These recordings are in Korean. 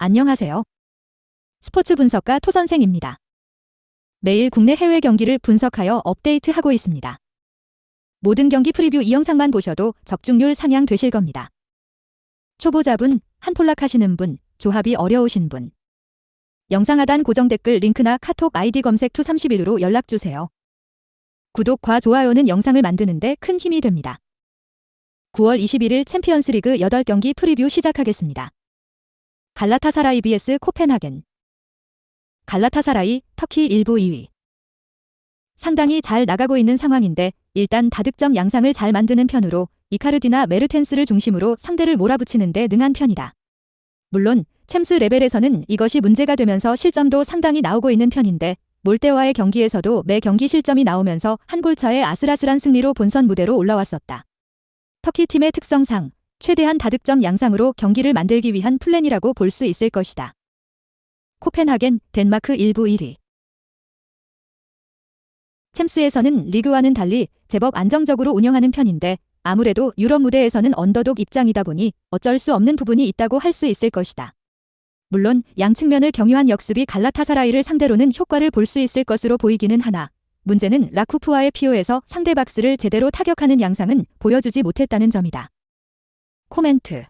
안녕하세요. 스포츠 분석가 토선생입니다. 매일 국내 해외 경기를 분석하여 업데이트하고 있습니다. 모든 경기 프리뷰 이 영상만 보셔도 적중률 상향 되실 겁니다. 초보자분, 한폴락 하시는 분, 조합이 어려우신 분. 영상 하단 고정 댓글 링크나 카톡 아이디 검색 투31로 연락주세요. 구독과 좋아요는 영상을 만드는데 큰 힘이 됩니다. 9월 21일 챔피언스리그 8경기 프리뷰 시작하겠습니다. 갈라타사라이 vs 코펜하겐. 갈라타사라이, 터키 1부 2위. 상당히 잘 나가고 있는 상황인데 일단 다득점 양상을 잘 만드는 편으로 이카르디나 메르텐스를 중심으로 상대를 몰아붙이는 데 능한 편이다. 물론 챔스 레벨에서는 이것이 문제가 되면서 실점도 상당히 나오고 있는 편인데 몰대와의 경기에서도 매 경기 실점이 나오면서 한 골차의 아슬아슬한 승리로 본선 무대로 올라왔었다. 터키 팀의 특성상 최대한 다득점 양상으로 경기를 만들기 위한 플랜이라고 볼 수 있을 것이다. 코펜하겐, 덴마크 1부 1위. 챔스에서는 리그와는 달리 제법 안정적으로 운영하는 편인데 아무래도 유럽 무대에서는 언더독 입장이다 보니 어쩔 수 없는 부분이 있다고 할 수 있을 것이다. 물론 양 측면을 경유한 역습이 갈라타사라이를 상대로는 효과를 볼 수 있을 것으로 보이기는 하나 문제는 라쿠프와의 피오에서 상대 박스를 제대로 타격하는 양상은 보여주지 못했다는 점이다. 코멘트.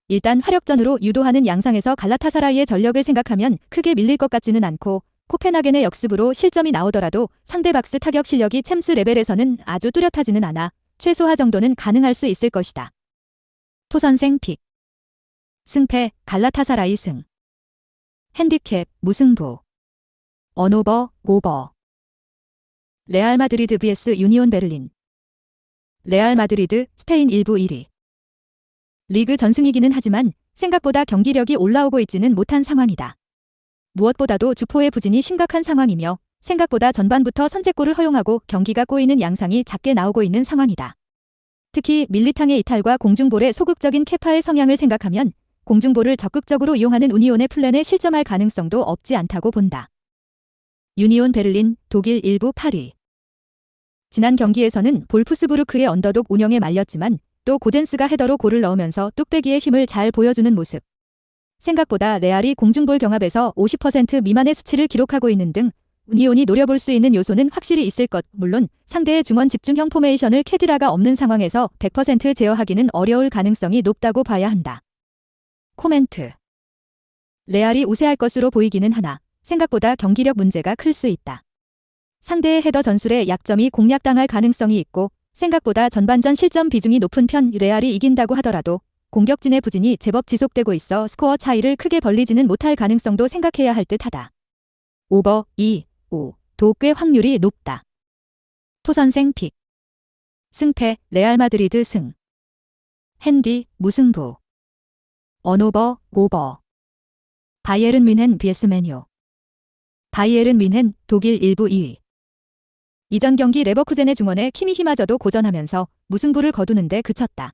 일단 화력전으로 유도하는 양상에서 갈라타사라이의 전력을 생각하면 크게 밀릴 것 같지는 않고 코펜하겐의 역습으로 실점이 나오더라도 상대 박스 타격 실력이 챔스 레벨에서는 아주 뚜렷하지는 않아 최소화 정도는 가능할 수 있을 것이다. 토선생 픽. 승패, 갈라타사라이 승. 핸디캡, 무승부. 언오버, 오버. 레알 마드리드 vs 유니온 베를린. 레알 마드리드, 스페인 1부 1위. 리그 전승이기는 하지만 생각보다 경기력이 올라오고 있지는 못한 상황이다. 무엇보다도 주포의 부진이 심각한 상황이며 생각보다 전반부터 선제골을 허용하고 경기가 꼬이는 양상이 작게 나오고 있는 상황이다. 특히 밀리탕의 이탈과 공중볼의 소극적인 케파의 성향을 생각하면 공중볼을 적극적으로 이용하는 우니온의 플랜에 실점할 가능성도 없지 않다고 본다. 유니온 베를린, 독일 1부 8위. 지난 경기에서는 볼프스부르크의 언더독 운영에 말렸지만 또 고젠스가 헤더로 골을 넣으면서 뚝배기의 힘을 잘 보여주는 모습. 생각보다 레알이 공중볼 경합에서 50% 미만의 수치를 기록하고 있는 등 우니온이 노려볼 수 있는 요소는 확실히 있을 것. 물론 상대의 중원 집중형 포메이션을 캐디라가 없는 상황에서 100% 제어하기는 어려울 가능성이 높다고 봐야 한다. 코멘트. 레알이 우세할 것으로 보이기는 하나 생각보다 경기력 문제가 클 수 있다. 상대의 헤더 전술에 약점이 공략당할 가능성이 있고 생각보다 전반전 실점 비중이 높은 편 레알이 이긴다고 하더라도 공격진의 부진이 제법 지속되고 있어 스코어 차이를 크게 벌리지는 못할 가능성도 생각해야 할 듯하다. 오버 2, 5, 도 꽤 확률이 높다. 토선생 픽. 승패, 레알 마드리드 승. 핸디, 무승부. 언오버, 오버. 바이에른 뮌헨 vs 맨유. 바이에른 뮌헨, 독일 1부 2위. 이전 경기 레버쿠젠의 중원에 키미히마저도 고전하면서 무승부를 거두는데 그쳤다.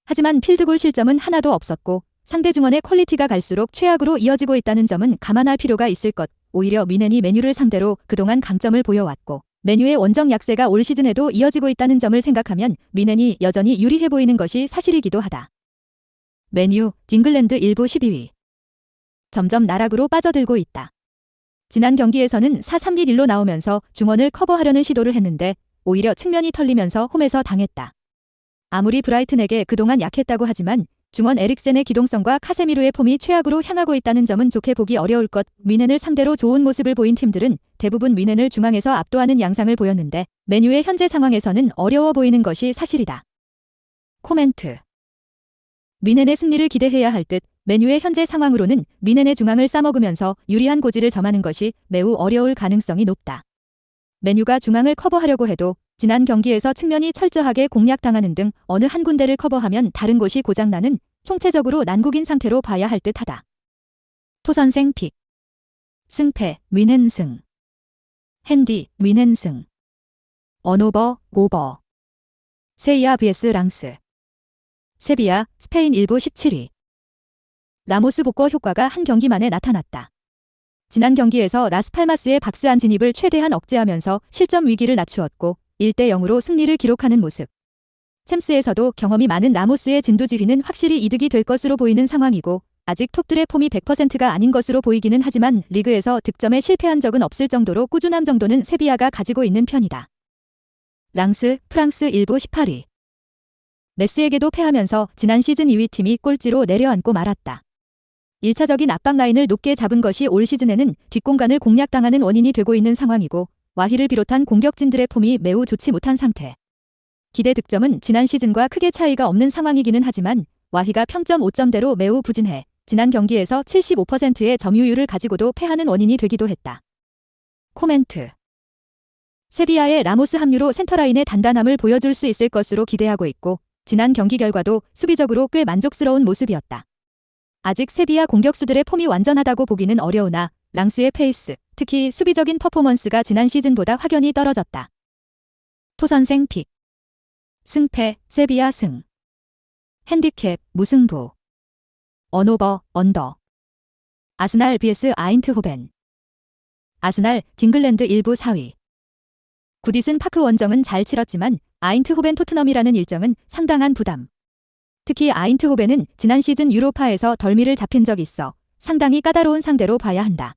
하지만 필드골 실점은 하나도 없었고 상대 중원의 퀄리티가 갈수록 최악으로 이어지고 있다는 점은 감안할 필요가 있을 것. 오히려 뮌헨이 맨유를 상대로 그동안 강점을 보여왔고 맨유의 원정 약세가 올 시즌에도 이어지고 있다는 점을 생각하면 뮌헨이 여전히 유리해 보이는 것이 사실이기도 하다. 맨유, 잉글랜드 1부 12위. 점점 나락으로 빠져들고 있다. 지난 경기에서는 4-3-1로 나오면서 중원을 커버하려는 시도를 했는데 오히려 측면이 털리면서 홈에서 당했다. 아무리 브라이튼에게 그동안 약했다고 하지만 중원 에릭센의 기동성과 카세미르의 폼이 최악으로 향하고 있다는 점은 좋게 보기 어려울 것. 뮌헨을 상대로 좋은 모습을 보인 팀들은 대부분 뮌헨을 중앙에서 압도하는 양상을 보였는데 맨유의 현재 상황에서는 어려워 보이는 것이 사실이다. 코멘트. 뮌헨의 승리를 기대해야 할 듯 맨유의 현재 상황으로는 뮌헨의 중앙을 싸먹으면서 유리한 고지를 점하는 것이 매우 어려울 가능성이 높다. 맨유가 중앙을 커버하려고 해도 지난 경기에서 측면이 철저하게 공략당하는 등 어느 한 군데를 커버하면 다른 곳이 고장나는 총체적으로 난국인 상태로 봐야 할 듯하다. 토선생 픽. 승패, 뮌헨 승. 핸디, 뮌헨 승. 언오버, 오버. 세이아 vs 랑스. 세비야, 스페인 1부 17위. 라모스 복거 효과가 한 경기 만에 나타났다. 지난 경기에서 라스팔마스의 박스 안 진입을 최대한 억제하면서 실점 위기를 낮추었고 1-0으로 승리를 기록하는 모습. 챔스에서도 경험이 많은 라모스의 진두지휘는 확실히 이득이 될 것으로 보이는 상황이고 아직 톱들의 폼이 100%가 아닌 것으로 보이기는 하지만 리그에서 득점에 실패한 적은 없을 정도로 꾸준함 정도는 세비야가 가지고 있는 편이다. 랑스, 프랑스 일부 18위. 메스에게도 패하면서 지난 시즌 2위 팀이 꼴찌로 내려앉고 말았다. 1차적인 압박 라인을 높게 잡은 것이 올 시즌에는 뒷공간을 공략당하는 원인이 되고 있는 상황이고 와히를 비롯한 공격진들의 폼이 매우 좋지 못한 상태. 기대 득점은 지난 시즌과 크게 차이가 없는 상황이기는 하지만 와히가 평점 5점대로 매우 부진해 지난 경기에서 75%의 점유율을 가지고도 패하는 원인이 되기도 했다. 코멘트. 세비야의 라모스 합류로 센터라인의 단단함을 보여줄 수 있을 것으로 기대하고 있고 지난 경기 결과도 수비적으로 꽤 만족스러운 모습이었다. 아직 세비야 공격수들의 폼이 완전하다고 보기는 어려우나 랑스의 페이스, 특히 수비적인 퍼포먼스가 지난 시즌보다 확연히 떨어졌다. 토선생 픽. 승패, 세비야 승. 핸디캡, 무승부. 언오버, 언더. 아스날 vs 아인트호벤. 아스날, 딩글랜드 일부 4위. 구디슨 파크 원정은 잘 치렀지만 아인트호벤 토트넘이라는 일정은 상당한 부담. 특히 아인트호벤은 지난 시즌 유로파에서 덜미를 잡힌 적 있어 상당히 까다로운 상대로 봐야 한다.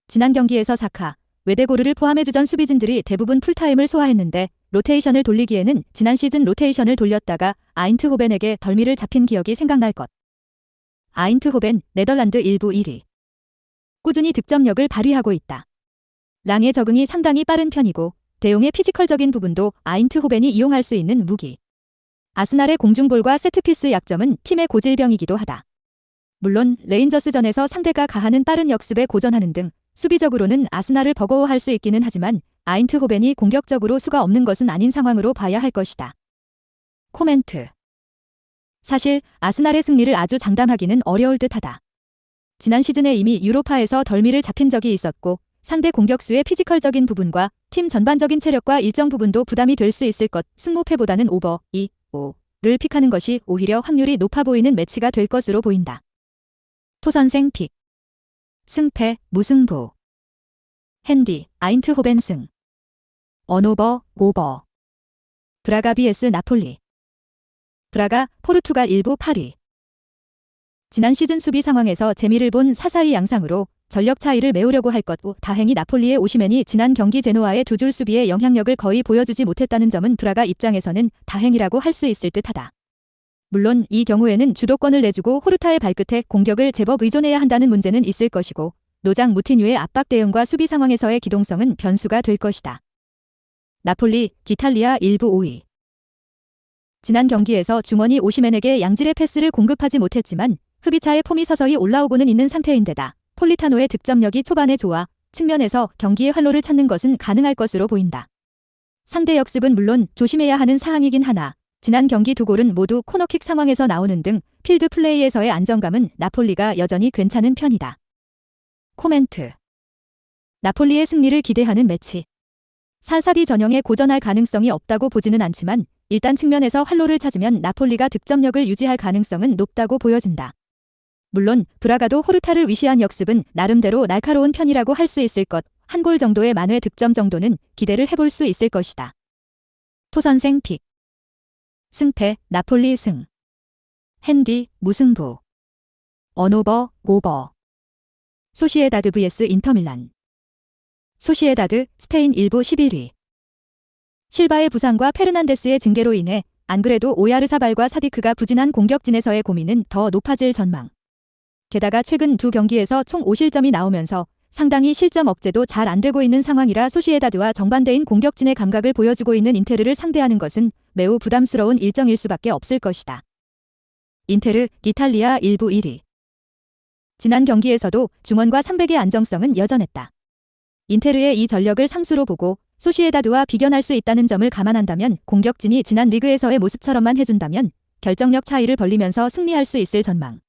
지난 경기에서 사카, 웨데고르를 포함해 주전 수비진들이 대부분 풀타임을 소화했는데 로테이션을 돌리기에는 지난 시즌 로테이션을 돌렸다가 아인트호벤에게 덜미를 잡힌 기억이 생각날 것. 아인트호벤, 네덜란드 일부 1위. 꾸준히 득점력을 발휘하고 있다. 랑의 적응이 상당히 빠른 편이고 대용의 피지컬적인 부분도 아인트호벤이 이용할 수 있는 무기. 아스날의 공중볼과 세트피스 약점은 팀의 고질병이기도 하다. 물론 레인저스전에서 상대가 가하는 빠른 역습에 고전하는 등 수비적으로는 아스날을 버거워할 수 있기는 하지만 아인트호벤이 공격적으로 수가 없는 것은 아닌 상황으로 봐야 할 것이다. 코멘트. 사실 아스날의 승리를 아주 장담하기는 어려울 듯하다. 지난 시즌에 이미 유로파에서 덜미를 잡힌 적이 있었고 상대 공격수의 피지컬적인 부분과 팀 전반적인 체력과 일정 부분도 부담이 될 수 있을 것. 승무패보다는 오버 2-5를 픽하는 것이 오히려 확률이 높아 보이는 매치가 될 것으로 보인다. 토선생 픽. 승패, 무승부. 핸디, 아인트호벤 승. 언오버, 오버. 브라가 vs 나폴리. 브라가, 포르투갈 일부 8위. 지난 시즌 수비 상황에서 재미를 본 사사이 양상으로 전력 차이를 메우려고 할 것. 다행히 나폴리의 오시멘이 지난 경기 제노아의 두 줄 수비에 영향력을 거의 보여주지 못했다는 점은 브라가 입장에서는 다행이라고 할 수 있을 듯하다. 물론 이 경우에는 주도권을 내주고 호르타의 발끝에 공격을 제법 의존해야 한다는 문제는 있을 것이고 노장 무티뉴의 압박 대응과 수비 상황에서의 기동성은 변수가 될 것이다. 나폴리, 기탈리아 일부 5위. 지난 경기에서 중원이 오시멘에게 양질의 패스를 공급하지 못했지만 흡이차의 폼이 서서히 올라오고는 있는 상태인데다 폴리타노의 득점력이 초반에 좋아 측면에서 경기의 활로를 찾는 것은 가능할 것으로 보인다. 상대 역습은 물론 조심해야 하는 사항이긴 하나 지난 경기 두 골은 모두 코너킥 상황에서 나오는 등 필드 플레이에서의 안정감은 나폴리가 여전히 괜찮은 편이다. 코멘트. 나폴리의 승리를 기대하는 매치. 사사기 전형에 고전할 가능성이 없다고 보지는 않지만 일단 측면에서 활로를 찾으면 나폴리가 득점력을 유지할 가능성은 높다고 보여진다. 물론 브라가도 호르타를 위시한 역습은 나름대로 날카로운 편이라고 할 수 있을 것. 한 골 정도의 만회 득점 정도는 기대를 해볼 수 있을 것이다. 토선생 픽. 승패, 나폴리 승. 핸디, 무승부. 언오버, 오버. 소시에다드 vs 인터밀란. 소시에다드, 스페인 일부 11위. 실바의 부상과 페르난데스의 징계로 인해 안 그래도 오야르사발과 사디크가 부진한 공격진에서의 고민은 더 높아질 전망. 게다가 최근 두 경기에서 총 5실점이 나오면서 상당히 실점 억제도 잘 안되고 있는 상황이라 소시에다드와 정반대인 공격진의 감각을 보여주고 있는 인테르를 상대하는 것은 매우 부담스러운 일정일 수밖에 없을 것이다. 인테르, 이탈리아 일부 1위. 지난 경기에서도 중원과 300의 안정성은 여전했다. 인테르의 이 전력을 상수로 보고 소시에다드와 비견할 수 있다는 점을 감안한다면 공격진이 지난 리그에서의 모습처럼만 해준다면 결정력 차이를 벌리면서 승리할 수 있을 전망.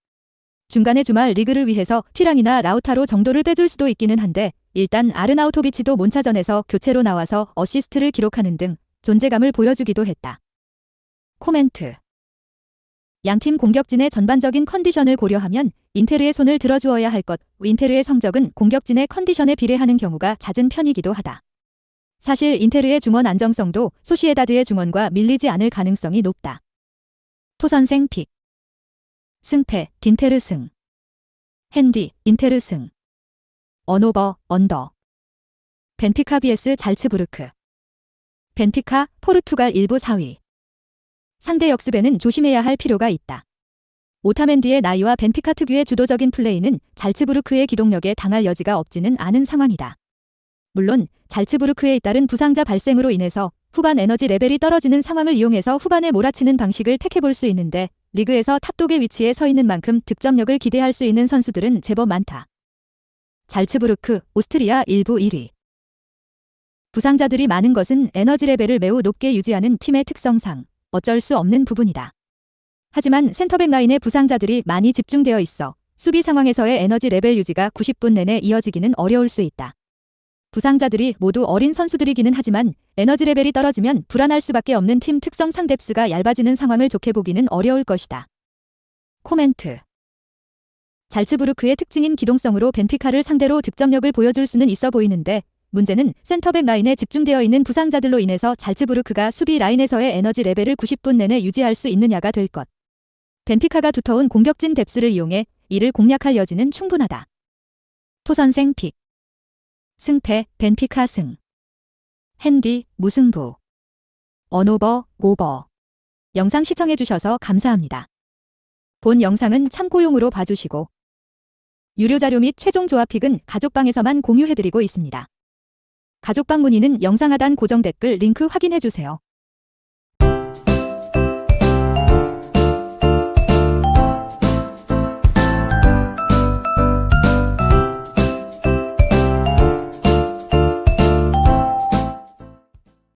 중간에 주말 리그를 위해서 튀랑이나 라우타로 정도를 빼줄 수도 있기는 한데 일단 아르나우토비치도 몬차전에서 교체로 나와서 어시스트를 기록하는 등 존재감을 보여주기도 했다. 코멘트. 양팀 공격진의 전반적인 컨디션을 고려하면 인테르의 손을 들어주어야 할 것. 인테르의 성적은 공격진의 컨디션에 비례하는 경우가 잦은 편이기도 하다. 사실 인테르의 중원 안정성도 소시에다드의 중원과 밀리지 않을 가능성이 높다. 토선생 픽. 승패, 딘테르 승. 핸디, 인테르 승. 언오버, 언더. 벤피카 vs 잘츠부르크. 벤피카, 포르투갈 1부 4위. 상대 역습에는 조심해야 할 필요가 있다. 오타멘디의 나이와 벤피카 특유의 주도적인 플레이는 잘츠부르크의 기동력에 당할 여지가 없지는 않은 상황이다. 물론 잘츠부르크에 잇따른 부상자 발생으로 인해서 후반 에너지 레벨이 떨어지는 상황을 이용해서 후반에 몰아치는 방식을 택해볼 수 있는데 리그에서 탑독의 위치에 서 있는 만큼 득점력을 기대할 수 있는 선수들은 제법 많다. 잘츠부르크, 오스트리아 1부 1위. 부상자들이 많은 것은 에너지 레벨을 매우 높게 유지하는 팀의 특성상 어쩔 수 없는 부분이다. 하지만 센터백 라인의 부상자들이 많이 집중되어 있어 수비 상황에서의 에너지 레벨 유지가 90분 내내 이어지기는 어려울 수 있다. 부상자들이 모두 어린 선수들이기는 하지만 에너지 레벨이 떨어지면 불안할 수밖에 없는 팀 특성상 뎁스가 얇아지는 상황을 좋게 보기는 어려울 것이다. 코멘트. 잘츠부르크의 특징인 기동성으로 벤피카를 상대로 득점력을 보여줄 수는 있어 보이는데 문제는 센터백 라인에 집중되어 있는 부상자들로 인해서 잘츠부르크가 수비 라인에서의 에너지 레벨을 90분 내내 유지할 수 있느냐가 될 것. 벤피카가 두터운 공격진 뎁스를 이용해 이를 공략할 여지는 충분하다. 토선생 픽. 승패, 벤피카 승. 핸디, 무승부. 언오버, 오버. 영상 시청해주셔서 감사합니다. 본 영상은 참고용으로 봐주시고 유료 자료 및 최종 조합 픽은 가족방에서만 공유해드리고 있습니다. 가족방 문의는 영상 하단 고정 댓글 링크 확인해주세요.